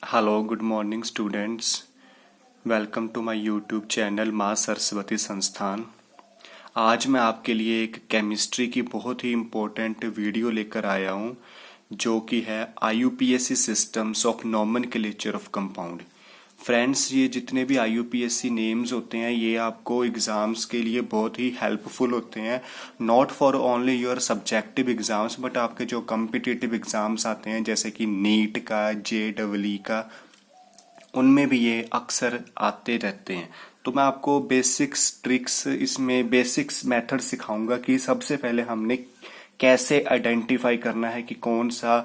Hello good morning students. Welcome to my YouTube channel माँ सरस्वती संस्थान। आज मैं आपके लिए एक केमिस्ट्री की बहुत ही इम्पोर्टेंट वीडियो लेकर आया हूँ जो कि है IUPAC systems of nomenclature of compound. Friends, ये जितने भी IUPAC नेम्स होते हैं ये आपको एग्ज़ाम्स के लिए बहुत ही हेल्पफुल होते हैं, not for only your subjective exams but आपके जो कॉम्पिटिटिव एग्ज़ाम्स आते हैं जैसे कि नीट का, JEE का, उनमें भी ये अक्सर आते रहते हैं। तो मैं आपको बेसिक्स ट्रिक्स, इसमें बेसिक्स मेथड सिखाऊंगा कि सबसे पहले हमने कैसे आइडेंटिफाई करना है कि कौन सा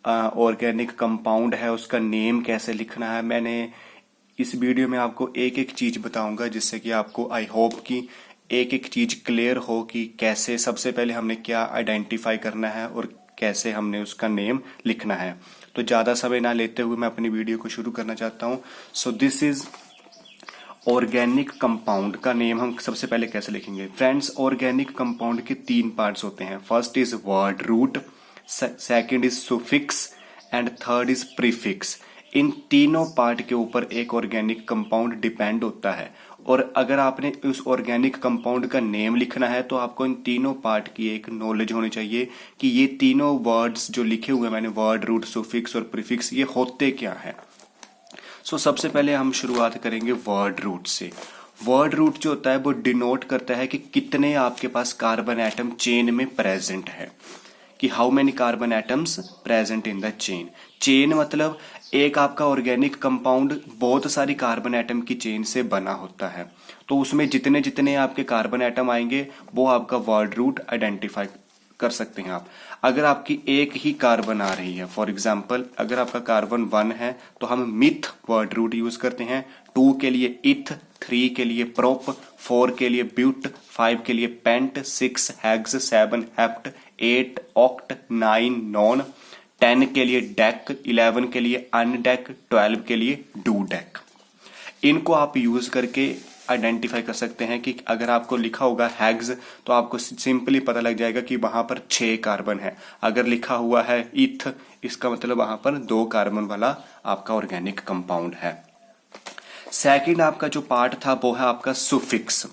ऑर्गेनिक कंपाउंड है, उसका नेम कैसे लिखना है। मैंने इस वीडियो में आपको एक एक चीज बताऊंगा जिससे कि आपको आई होप कि एक एक चीज क्लियर हो कि कैसे सबसे पहले हमने क्या आइडेंटिफाई करना है और कैसे हमने उसका नेम लिखना है। तो ज्यादा समय ना लेते हुए मैं अपनी वीडियो को शुरू करना चाहता हूँ। So this is organic compound का नेम हम सबसे पहले कैसे लिखेंगे। फ्रेंड्स, ऑर्गेनिक कंपाउंड के 3 पार्ट्स होते हैं। First is word root, second is suffix and third is prefix. इन तीनों पार्ट के ऊपर एक ऑर्गेनिक कंपाउंड डिपेंड होता है और अगर आपने उस ऑर्गेनिक कंपाउंड का नेम लिखना है तो आपको इन तीनों पार्ट की एक नॉलेज होनी चाहिए कि ये तीनों वर्ड्स जो लिखे हुए हैं मैंने, वर्ड रूट, सुफिक्स और प्रीफिक्स, ये होते क्या है। सबसे पहले हम शुरुआत करेंगे वर्ड रूट से। वर्ड रूट जो होता है वो डिनोट करता है कि कितने आपके पास कार्बन एटम चेन में प्रेजेंट है, कि how many carbon atoms present in the chain. Chain मतलब एक आपका ऑर्गेनिक कंपाउंड बहुत सारी कार्बन एटम की चेन से बना होता है, तो उसमें जितने जितने आपके कार्बन एटम आएंगे वो आपका वर्ड रूट आइडेंटिफाई कर सकते हैं आप। अगर आपकी एक ही कार्बन आ रही है, फॉर एग्जाम्पल अगर आपका कार्बन 1 है तो हम मिथ वर्ड रूट यूज करते हैं। 2 के लिए इथ, 3 के लिए प्रोप, 4 के लिए ब्यूट, 5 के लिए pent, 6 hex, 7 hept, 8 oct, 9 non, 10 के लिए डेक, 11 के लिए अनडेक, 12 के लिए डू डेक। इनको आप यूज करके आइडेंटिफाई कर सकते हैं कि अगर आपको लिखा होगा हेक्स तो आपको सिंपली पता लग जाएगा कि वहां पर 6 कार्बन है। अगर लिखा हुआ है इथ, इसका मतलब वहां पर 2 कार्बन वाला आपका ऑर्गेनिक कंपाउंड है। सेकंड आपका जो पार्ट था वो है आपका सुफिक्स।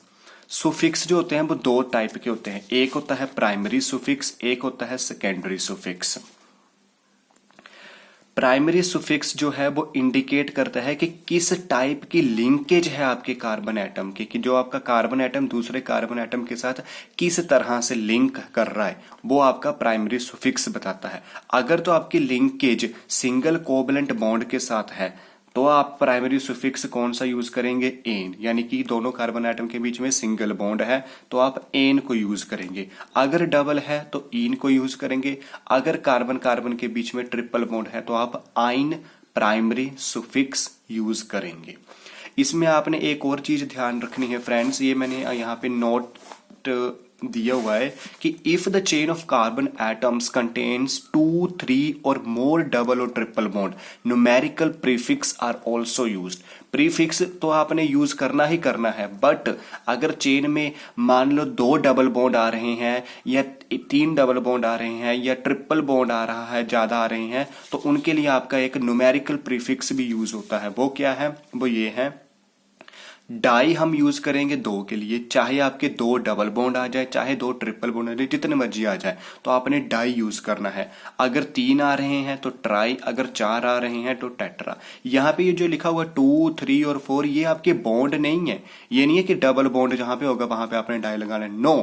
सुफिक्स जो होते हैं वो 2 टाइप के होते हैं, एक होता है प्राइमरी सुफिक्स, एक होता है सेकेंडरी सुफिक्स। प्राइमरी सुफिक्स जो है वो इंडिकेट करता है कि किस टाइप की लिंकेज है आपके कार्बन एटम की, कि जो आपका कार्बन एटम दूसरे कार्बन एटम के साथ किस तरह से लिंक कर रहा है, वो आपका प्राइमरी सुफिक्स बताता है। अगर तो आपकी लिंकेज सिंगल कोवलेंट बॉन्ड के साथ है तो आप प्राइमरी सुफिक्स कौन सा यूज करेंगे, एन, यानी कि दोनों कार्बन एटम के बीच में सिंगल बॉन्ड है तो आप एन को यूज करेंगे। अगर डबल है तो इन को यूज करेंगे। अगर कार्बन कार्बन के बीच में ट्रिपल बॉन्ड है तो आप आइन प्राइमरी सुफिक्स यूज करेंगे। इसमें आपने एक और चीज ध्यान रखनी है फ्रेंड्स, ये मैंने यहाँ पे नोट दिया हुआ है कि if the chain of carbon atoms contains 2, 3 और मोर डबल और triple bond, numerical prefix are also used. Prefix तो आपने यूज करना ही करना है, बट अगर चेन में मान लो 2 डबल बॉन्ड आ रहे हैं या 3 डबल बॉन्ड आ रहे हैं या ट्रिपल बॉन्ड आ रहा है, ज्यादा आ रहे हैं, तो उनके लिए आपका एक न्यूमेरिकल प्रीफिक्स भी यूज होता है। वो क्या है, वो ये है, डाई हम यूज करेंगे 2 के लिए, चाहे आपके 2 डबल बॉन्ड आ जाए चाहे 2 ट्रिपल बॉन्ड आ जाए, जितने मर्जी आ जाए, तो आपने डाई यूज करना है। अगर 3 आ रहे हैं तो ट्राई, अगर 4 आ रहे हैं तो टेट्रा। यहाँ पे ये जो लिखा हुआ 2, 3 और 4 ये आपके बॉन्ड नहीं है, ये नहीं है कि डबल बॉन्ड जहां पे होगा वहां पे आपने डाई लगाना है। नो,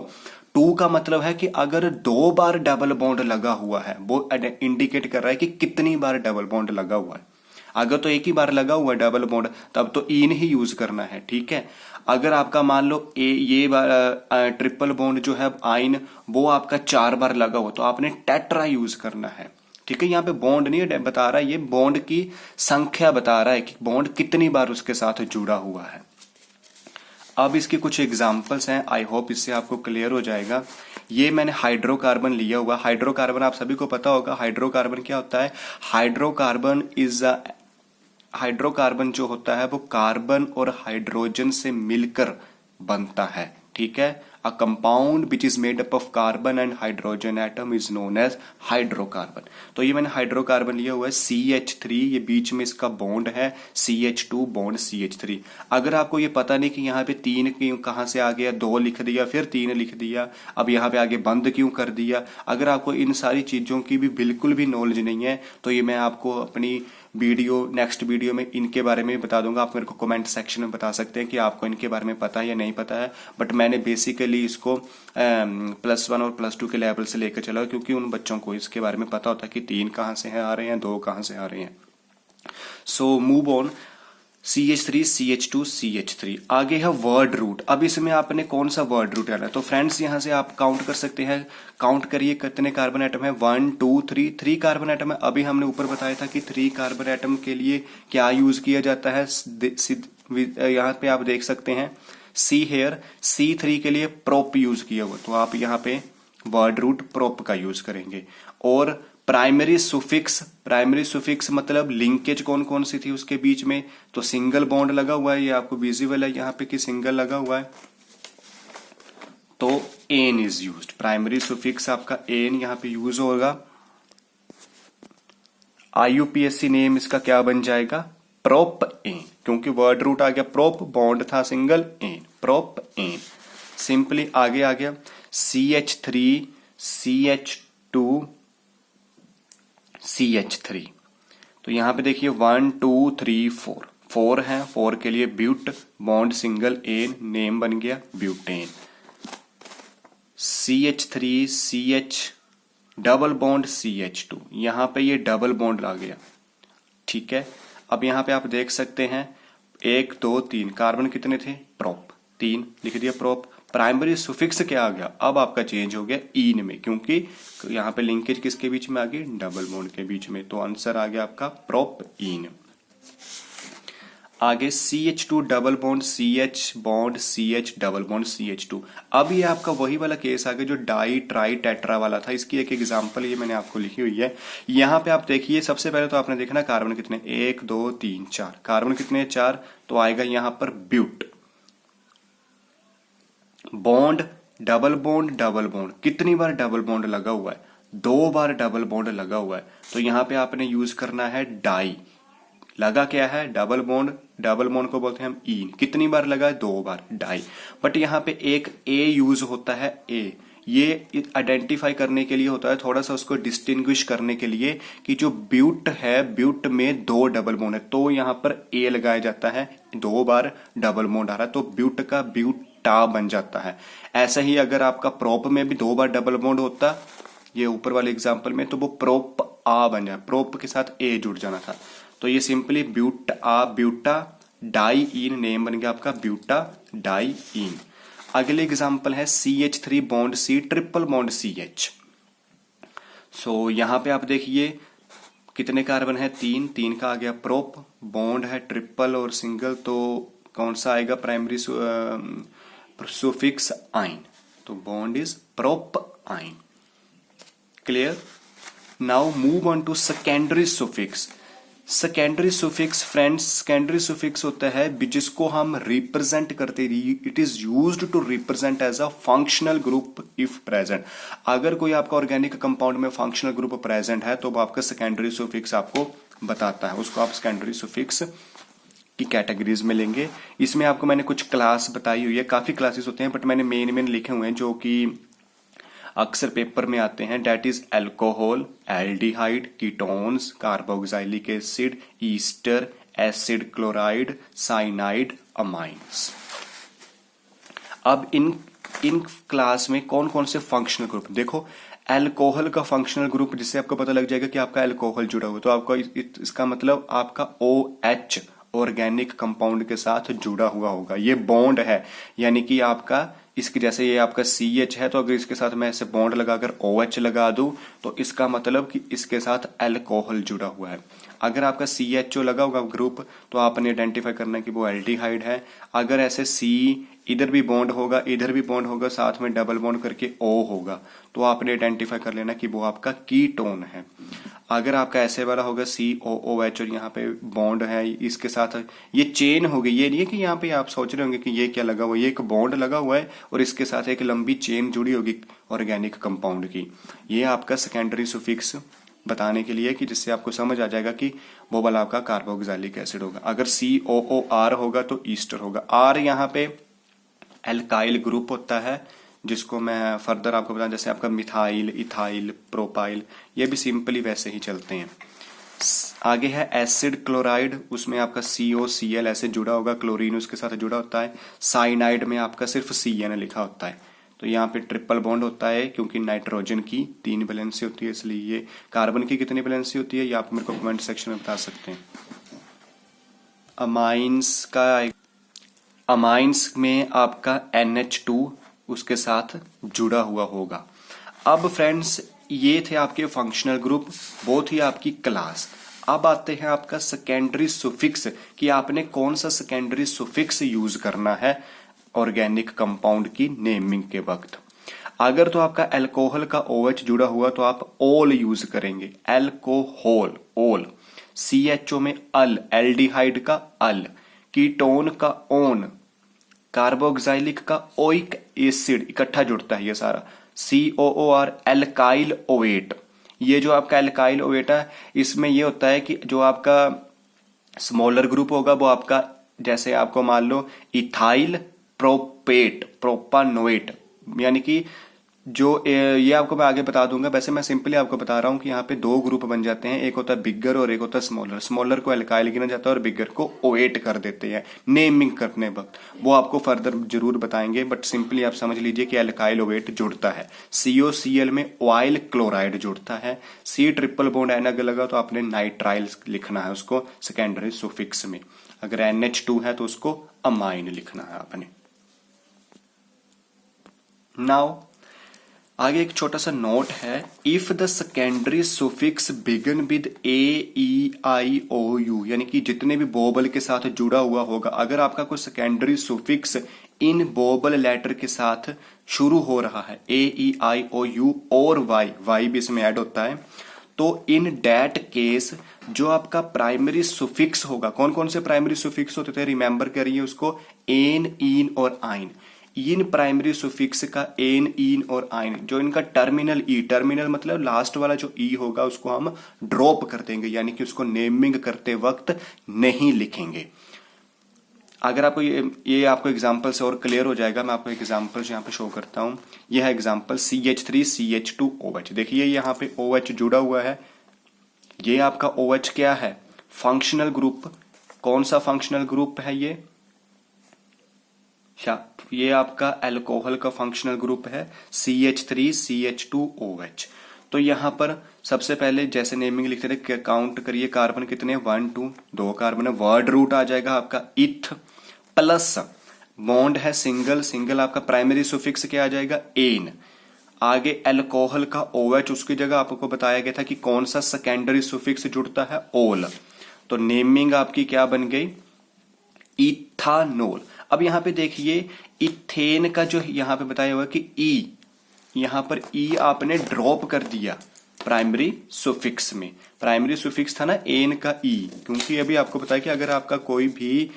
2 का मतलब है कि अगर 2 बार डबल बॉन्ड लगा हुआ है वो इंडिकेट कर रहा है कि कितनी बार डबल बॉन्ड लगा हुआ है। अगर तो एक ही बार लगा हुआ है डबल बॉन्ड तब तो इन ही यूज करना है, ठीक है। अगर आपका मान लो ये ट्रिपल बॉन्ड जो है आइन वो आपका 4 बार लगा हुआ तो आपने टेट्रा यूज करना है, ठीक है। यहाँ पे बॉन्ड नहीं बता रहा है, ये बॉन्ड की संख्या बता रहा है कि बॉन्ड कितनी बार उसके साथ जुड़ा हुआ है। अब इसके कुछ एग्जाम्पल्स हैं, आई होप इससे आपको क्लियर हो जाएगा। ये मैंने हाइड्रोकार्बन लिया हुआ। हाइड्रोकार्बन आप सभी को पता होगा, हाइड्रोकार्बन क्या होता है। हाइड्रोकार्बन जो होता है वो कार्बन और हाइड्रोजन से मिलकर बनता है, ठीक है। A compound which is made up of carbon and hydrogen atom is known as hydrocarbon. तो ये मैंने हाइड्रोकार्बन लिया हुआ है CH3, ये बीच में इसका बॉन्ड है CH2 बॉन्ड CH3। अगर आपको ये पता नहीं कि यहाँ पे 3 क्यों कहाँ से आ गया, 2 लिख दिया फिर 3 लिख दिया, अब यहाँ पे आगे बंद क्यों कर दिया, अगर आपको इन सारी चीजों की भी बिल्कुल भी नॉलेज नहीं है तो ये मैं आपको अपनी नेक्स्ट वीडियो में इनके बारे में बता दूंगा। आप मेरे को कमेंट सेक्शन में बता सकते हैं कि आपको इनके बारे में पता है या नहीं पता है। बट मैंने बेसिकली इसको +1 और +2 के लेवल से लेकर चला, क्योंकि उन बच्चों को इसके बारे में पता होता है कि 3 कहाँ से आ रहे हैं, 2 कहाँ से आ रहे हैं। So move on, CH3 CH2 CH3। आगे है वर्ड रूट। अब इसमें आपने कौन सा वर्ड रूट डाला है? तो फ्रेंड्स यहाँ से आप काउंट कर सकते हैं, काउंट करिए कितने कार्बन एटम है। 1 2 3, 3 कार्बन एटम है। अभी हमने ऊपर बताया था कि 3 कार्बन एटम के लिए क्या यूज किया जाता है। यहाँ पे आप देख सकते हैं C हेयर, C3 के लिए प्रोप यूज किया हुआ, तो आप यहाँ पे वर्ड रूट प्रोप का यूज करेंगे। और प्राइमरी सुफिक्स मतलब लिंकेज कौन कौन सी थी उसके बीच में, तो सिंगल बॉन्ड लगा हुआ है, ये आपको विजिबल है यहाँ पे कि सिंगल लगा हुआ है, तो ane is used. Primary suffix आपका एन यहाँ पे यूज होगा। IUPAC नेम इसका क्या बन जाएगा, प्रोप एन, क्योंकि वर्ड रूट आ गया प्रोप, बॉन्ड था single, ane, prop ane. Simply आगे आ गया CH3 CH2 CH3। तो यहां पे देखिए 1 2 3 4, 4 है, 4 के लिए but, bond single, ane, name बन गया butane. CH3 CH double bond CH2, यहां पे ये डबल बॉन्ड आ गया, ठीक है। अब यहां पे आप देख सकते हैं 1 2 3 कार्बन कितने थे, प्रोप 3 लिख दिया प्रोप। प्राइमरी सुफिक्स क्या आ गया, अब आपका चेंज हो गया ईन में, क्योंकि यहां पे लिंकेज किसके बीच में आ गई, डबल बॉन्ड के बीच में, तो आंसर आ गया आपका प्रोप ईन। आगे CH2 double bond CH bond CH double bond CH2। अब ये आपका वही वाला केस आ गया जो डाई ट्राई टेट्रा वाला था। इसकी एक एग्जांपल ये मैंने आपको लिखी हुई है। यहां पे आप देखिए, सबसे पहले तो आपने देखना कार्बन कितने, 1 2 3 4, कार्बन कितने 4, तो आएगा यहां पर ब्यूट, बॉन्ड डबल बॉन्ड, कितनी बार डबल बॉन्ड लगा हुआ है, 2 बार डबल बॉन्ड लगा हुआ है, तो यहां पे आपने यूज करना है डाई। लगा क्या है, डबल बॉन्ड को बोलते हैं हम ईन, कितनी बार लगा है, 2 बार, डाई। बट यहाँ पे एक ए यूज होता है, ए, ये आइडेंटिफाई करने के लिए होता है, थोड़ा सा उसको डिस्टिंग्विश करने के लिए कि जो ब्यूट है, ब्यूट में 2 डबल बॉन्ड है, तो यहाँ पर ए लगाया जाता है, 2 बार डबल बॉन्ड आ रहा है, तो ब्यूट का ब्यूटा बन जाता है। ऐसा ही अगर आपका प्रोप में भी 2 बार डबल बॉन्ड होता, ये ऊपर वाले एग्जाम्पल में, तो वो प्रोप आ बन जाए, प्रोप के साथ ए जुड़ जाना था, तो ये सिंपली ब्यूटा डाई ईन, नेम बन गया आपका ब्यूटा डाई ईन। अगले एग्जांपल है CH3 bond C triple bond CH। सो यहां पे आप देखिए कितने कार्बन है, 3 का आ गया प्रोप, बॉन्ड है ट्रिपल और सिंगल, तो कौन सा आएगा, प्राइमरी सुफिक्स आइन, तो bond is prop yne. Clear. Now move on to secondary suffix. Secondary suffix friends, secondary suffix होता है जिसको हम रिप्रेजेंट करते, it is used to represent as a functional group if present. अगर कोई आपका organic compound में फंक्शनल ग्रुप प्रेजेंट है तो वो आपका सेकेंडरी सुफिक्स आपको बताता है, उसको आप सेकेंडरी सुफिक्स की कैटेगरीज में लेंगे। इसमें आपको मैंने कुछ क्लास बताई हुई है, काफी क्लासेस होते हैं, बट मैंने मेन लिखे हुए हैं जो कि अक्सर पेपर में आते हैं। That is alcohol, aldehyde, ketones, carboxylic acid, ester, acid chloride, cyanide, amines. अब इन क्लास में कौन कौन से फंक्शनल ग्रुप, देखो अल्कोहल का फंक्शनल ग्रुप, जिससे आपको पता लग जाएगा कि आपका अल्कोहल जुड़ा हुआ है, तो आपका इसका मतलब आपका OH ऑर्गेनिक कंपाउंड के साथ जुड़ा हुआ होगा, ये बॉन्ड है, यानी कि आपका इसके जैसे ये आपका CH है, तो अगर इसके साथ मैं ऐसे बॉन्ड लगाकर OH लगा दूं तो इसका मतलब कि इसके साथ अल्कोहल जुड़ा हुआ है। अगर आपका CHO लगा होगा ग्रुप तो आपने आइडेंटिफाई करना है कि वो एल्डिहाइड है। अगर ऐसे C इधर भी बॉन्ड होगा, इधर भी बॉन्ड होगा, साथ में डबल बॉन्ड करके O होगा, तो आपने आइडेंटिफाई कर लेना कि वो आपका कीटोन है। अगर आपका ऐसे वाला होगा COOH और यहाँ पे बॉन्ड है इसके साथ, ये चेन होगी, ये नहीं है कि यहाँ पे आप सोच रहे होंगे कि ये क्या लगा हुआ है, ये एक बॉन्ड लगा हुआ है और इसके साथ एक लंबी चेन जुड़ी होगी ऑर्गेनिक कंपाउंड की। ये आपका सेकेंडरी सुफिक्स बताने के लिए कि जिससे आपको समझ आ जाएगा कि वो वाला आपका कार्बोक्सिलिक एसिड होगा। अगर COOR होगा तो ईस्टर होगा। R यहाँ पे एल्काइल ग्रुप होता है, जिसको मैं फर्दर आपको बताऊं, जैसे आपका मिथाइल, इथाइल, प्रोपाइल, ये भी सिंपली वैसे ही चलते हैं। आगे है एसिड क्लोराइड, उसमें आपका COCl ऐसे जुड़ा होगा, क्लोरीन उसके साथ जुड़ा होता है। साइनाइड में आपका सिर्फ CN लिखा होता है। तो यहाँ पे ट्रिपल बॉन्ड होता है क्योंकि नाइट्रोजन की 3 वैलेंसी होती है, इसलिए ये कार्बन की कितनी वैलेंसी होती है ये आप मेरे को कमेंट सेक्शन में बता सकते हैं। अमाइंस में आपका NH2 उसके साथ जुड़ा हुआ होगा। अब फ्रेंड्स ये थे आपके फंक्शनल ग्रुप, बहुत ही आपकी क्लास। अब आते हैं आपका सेकेंडरी सुफिक्स कि आपने कौन सा सेकेंडरी सुफिक्स यूज करना है ऑर्गेनिक कंपाउंड की नेमिंग के वक्त। अगर तो आपका अल्कोहल का OH जुड़ा हुआ तो आप ओल यूज करेंगे, अल्कोहल ओल। CHO में अल, एल्डिहाइड का अल, कीटोन का ओन, कार्बोक्सिलिक का ओइक एसिड, इकट्ठा जुड़ता है ये सारा। COOR एल्काइल ओएट, ये जो आपका एल्काइल ओएट है इसमें ये होता है कि जो आपका स्मॉलर ग्रुप होगा वो आपका, जैसे आपको मान लो इथाइल प्रोपेट, प्रोपानोएट, यानी कि जो ये आपको मैं आगे बता दूंगा। वैसे मैं सिंपली आपको बता रहा हूं कि यहाँ पे 2 ग्रुप बन जाते हैं, एक होता है बिगर और एक होता है स्मॉलर। स्मॉलर को एल्काइल गिना जाता है और बिगर को ओएट कर देते हैं नेमिंग करने वक्त। वो आपको फर्दर जरूर बताएंगे, बट सिंपली आप समझ लीजिए कि एल्काइल ओएट जुड़ता है। COCl में ऑयल क्लोराइड जुड़ता है। C ट्रिपल बॉन्ड N अगर लगा तो आपने नाइट्राइल लिखना है उसको सेकेंडरी सुफिक्स में। अगर NH2 है तो उसको अमाइन लिखना है आपने। नाउ आगे एक छोटा सा नोट है, if the secondary suffix begin with AEIOU, यानी कि जितने भी वोबल के साथ जुड़ा हुआ होगा, अगर आपका कोई सेकेंडरी सुफिक्स इन वोबल लेटर के साथ शुरू हो रहा है AEIOU और Y भी इसमें ऐड होता है, तो इन डैट केस जो आपका प्राइमरी सुफिक्स होगा, कौन कौन से प्राइमरी सुफिक्स होते थे रिमेंबर करिए उसको, एन, इन और आइन। इन प्राइमरी सुफिक्स का एन, इन और आइन, जो इनका टर्मिनल ई, टर्मिनल मतलब लास्ट वाला जो ई होगा उसको हम ड्रॉप कर देंगे, यानी कि उसको नेमिंग करते वक्त नहीं लिखेंगे। अगर आपको ये आपको एग्जांपल से और क्लियर हो जाएगा, मैं आपको एक एग्जांपल यहाँ पे शो करता हूं। यह है एग्जांपल CH3CH2OH। देखिए यहाँ पे OH जुड़ा हुआ है, ये आपका OH क्या है, फंक्शनल ग्रुप। कौन सा फंक्शनल ग्रुप है ये आपका अल्कोहल का फंक्शनल ग्रुप है CH3CH2OH। तो यहां पर सबसे पहले जैसे नेमिंग लिखते थे, काउंट करिए कार्बन कितने, 1 2 2 कार्बन है। वर्ड रूट आ जाएगा आपका इथ, प्लस बॉन्ड है सिंगल, सिंगल आपका प्राइमरी सुफिक्स क्या आ जाएगा, एन। आगे अल्कोहल का OH, उसकी जगह आपको बताया गया था कि कौन सा सेकेंडरी सुफिक्स जुड़ता है, ओल। तो नेमिंग आपकी क्या बन गई, इथानोल। अब यहां पे देखिए इथेन का जो यहां पे बताया हुआ कि ई, यहां पर ई आपने ड्रॉप कर दिया प्राइमरी सुफिक्स में। प्राइमरी सुफिक्स था ना एन का ई, क्योंकि अभी आपको बताया कि अगर आपका कोई भी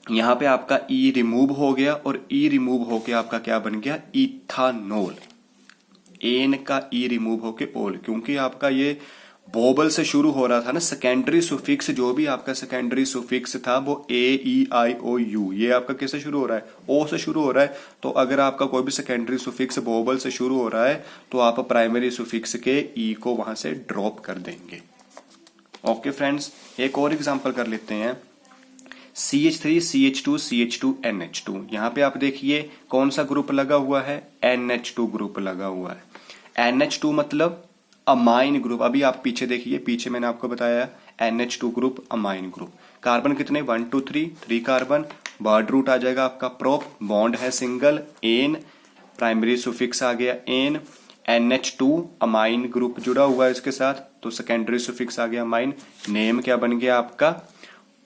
यहां पे आपका ई रिमूव हो गया और ई रिमूव होके आपका क्या बन गया, इथानोल। एन का ई रिमूव होके ओल, क्योंकि आपका ये वोबल से शुरू हो रहा था ना, सेकेंडरी सुफिक्स जो भी आपका सेकेंडरी सुफिक्स था वो AEIOU, ये आपका कैसे शुरू हो रहा है, ओ से शुरू हो रहा है। तो अगर आपका कोई भी सेकेंडरी सुफिक्स वोबल से शुरू हो रहा है तो आप प्राइमरी सुफिक्स के ई को वहां से ड्रॉप कर देंगे। ओके फ्रेंड्स, एक और एग्जांपल कर लेते हैं, CH3CH2CH2NH2। यहां पे आप देखिए कौन सा ग्रुप लगा हुआ है, NH2 ग्रुप लगा हुआ है। NH2 मतलब अमाइन ग्रुप। अभी आप पीछे देखिए, पीछे मैंने आपको बताया NH2 group amine group. Carbon कितने, 1 2 3 कार्बन। वर्ड रूट आ जाएगा आपका प्रोप, बॉन्ड है सिंगल, एन, प्राइमरी सुफिक्स आ गया एन। NH2 अमाइन ग्रुप जुड़ा हुआ है इसके साथ, तो सेकेंडरी सुफिक्स आ गया अमाइन। नेम क्या बन गया आपका,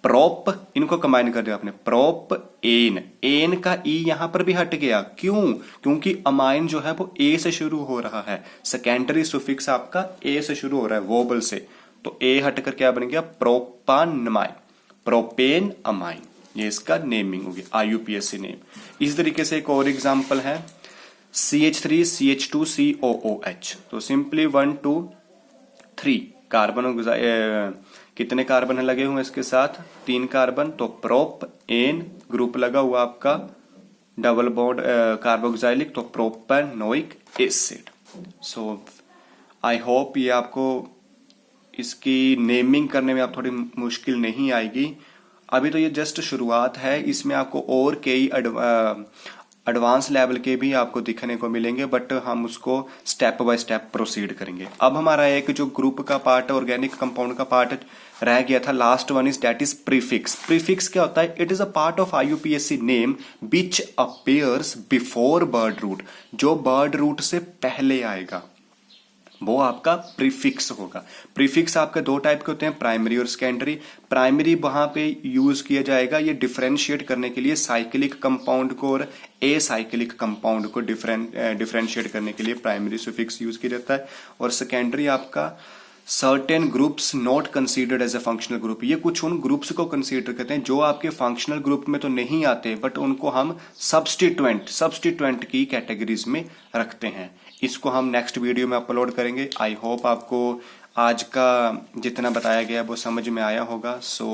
प्रोप, इनको कंबाइन कर दिया आपने, प्रोप एन, एन का ई यहां पर भी हट गया, क्यों, क्योंकि अमाइन जो है वो ए से शुरू हो रहा है, सेकेंडरी सुफिक्स आपका ए से शुरू हो रहा है, वोबल से, तो ए हटकर क्या बन गया, प्रोपानमाइन, प्रोपेन अमाइन। ये इसका नेमिंग होगी, IUPAC नेम। इस तरीके से एक और एग्जांपल है CH3 CH2 COOH, तो सिंपली 1 2 3 कार्बन, कितने कार्बन लगे हुए इसके साथ, 3 कार्बन, तो प्रोप एन ग्रुप लगा हुआ आपका, डबल बॉन्ड कार्बोक्सिलिक, तो propanoic acid. So I hope ये आपको इसकी नेमिंग करने में आप थोड़ी मुश्किल नहीं आएगी। अभी तो ये जस्ट शुरुआत है, इसमें आपको और कई एडवांस लेवल के भी आपको दिखने को मिलेंगे, बट हम उसको स्टेप बाय स्टेप प्रोसीड करेंगे। अब हमारा एक जो ग्रुप का पार्ट है, ऑर्गेनिक कंपाउंड का पार्ट रह गया था, last one is that is prefix. Prefix क्या होता है, it is a part of IUPAC name which appears before word root, जो वर्ड रूट से पहले आएगा वो आपका प्रीफिक्स होगा। प्रीफिक्स आपके दो टाइप के होते हैं, प्राइमरी और सेकेंडरी। प्राइमरी वहां पे यूज किया जाएगा ये डिफरेंशिएट करने के लिए साइक्लिक कंपाउंड को और एसाइक्लिक कंपाउंड को डिफरेंशिएट करने के लिए प्राइमरी सुफिक्स यूज किया जाता है। और सेकेंडरी आपका certain groups not considered as a functional group, ये कुछ उन ग्रुप्स को कंसीडर करते हैं जो आपके फंक्शनल ग्रुप में तो नहीं आते, बट उनको हम सब्स्टिट्यूएंट की कैटेगरीज में रखते हैं। इसको हम नेक्स्ट वीडियो में अपलोड करेंगे। आई होप आपको आज का जितना बताया गया वो समझ में आया होगा। सो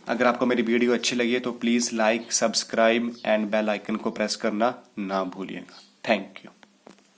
अगर आपको मेरी वीडियो अच्छी लगी है तो please like, subscribe and bell icon को प्रेस करना ना भूलिएगा। Thank you.